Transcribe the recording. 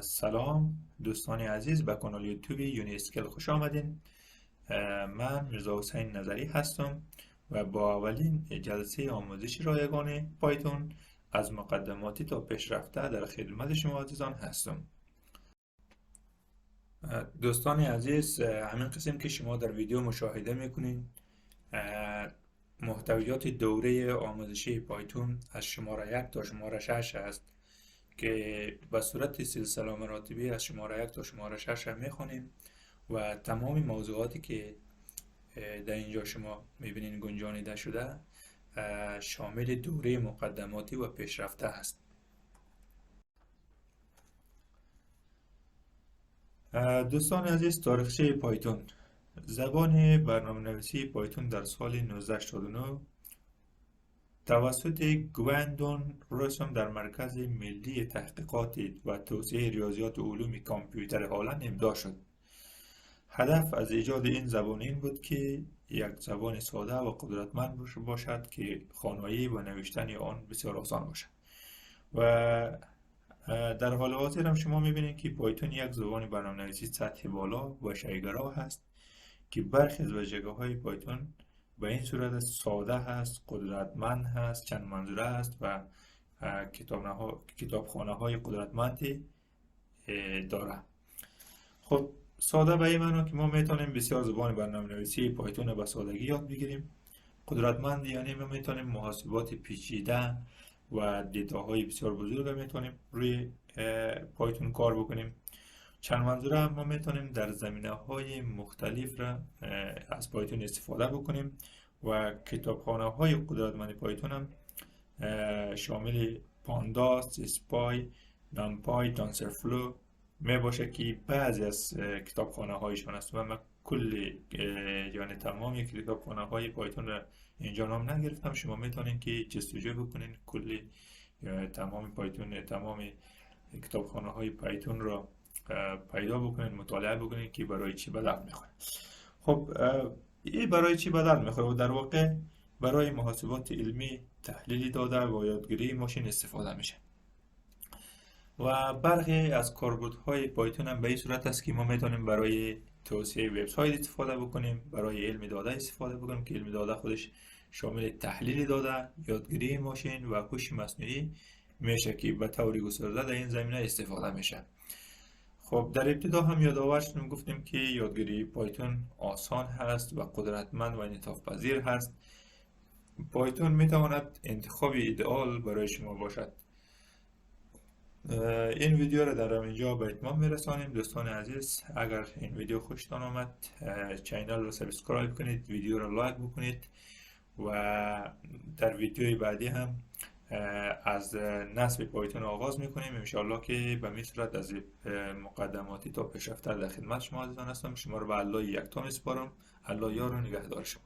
سلام دوستان عزیز، به کانال یوتیوب یونیسکل خوش آمدین. من میرزا حسین نظری هستم و با اولین جلسه آموزش رایگان پایتون از مقدماتی تا پیشرفته در خدمت شما عزیزان هستم. دوستان عزیز، همین قسم که شما در ویدیو مشاهده میکنین محتویات دوره آموزشی پایتون از شماره 1 تا شماره 6 است که به صورت سلسله مراتبی از شماره 1 تا شماره 6 میخونیم و تمام موضوعاتی که در اینجا شما میبینین گنجانیده شده شامل دوره مقدماتی و پیشرفته است. دوستان عزیز، تاریخچه پایتون. زبان برنامه‌نویسی پایتون در سال 1989 توسط گوندون روسون در مرکز ملی تحقیقات و توسعه ریاضیات و علوم کامپیوتر هلند ابداع شد. هدف از ایجاد این زبان این بود که یک زبان ساده و قدرتمند باشد که خوانایی و نوشتن آن بسیار آسان باشد. و در حال حاضر هم شما میبینید که پایتون یک زبان برنامه‌نویسی سطح بالا و شیگرا هست که برخی از ویژگی‌های پایتون به این صورت ساده هست، قدرتمند هست، چند منظوره است و کتابخانه های قدرتمندی داره. خب ساده به این معنی که ما میتونیم بسیار زبان برنامه‌نویسی پایتون به سادگی یاد بگیریم. قدرتمند یعنی ما میتونیم محاسبات پیچیده و دیتاهای بسیار بزرگ میتونیم روی پایتون کار بکنیم. چند منظوره هم ما میتونیم در زمینه های مختلف را از پایتون استفاده بکنیم و کتابخانه های قدرتمند پایتون هم شامل پانداس، اسپای، نمپای، تانسرفلو می باشه که بعضی از کتابخانه هایشان است و من کل یعنی تمامی کتابخانه های پایتون را اینجا نام نگرفتم. شما میتونین که جستجو بکنین کل تمام پایتون، تمام کتابخانه های پایتون را پیدا بکنین، مطالعه بکنین که برای چی به درد میخوره. خب این برای چی به درد میخوره؟ و در واقع برای محاسبات علمی، تحلیلی داده و یادگیری ماشین استفاده میشه. و برخی از کاربردهای پایتون هم به این صورت است که ما میتونیم برای توسعه وبسایت استفاده بکنیم، برای علم داده استفاده بکنیم که علم داده خودش شامل تحلیل داده، یادگیری ماشین و هوش مصنوعی میشه که به طور گسترده در این زمینه استفاده میشه. خب در ابتدا هم یادآور شدیم گفتیم که یادگیری پایتون آسان هست و قدرتمند و انعطاف پذیر هست. پایتون میتواند انتخاب ایدئال برای شما باشد. این ویدیو را در اینجا به اتمام میرسانیم. دوستان عزیز، اگر این ویدیو خوشتان آمد چینل را سابسکرایب کنید، ویدیو را لایک بکنید و در ویدیوی بعدی هم از نصب پایتون آغاز میکنیم. انشاءالله که به می صورت از مقدماتی تا پیشرفته در خدمت شما عزیزان هستم. شما رو به الله یکتا میسپارم. الله یار و نگهدار شما.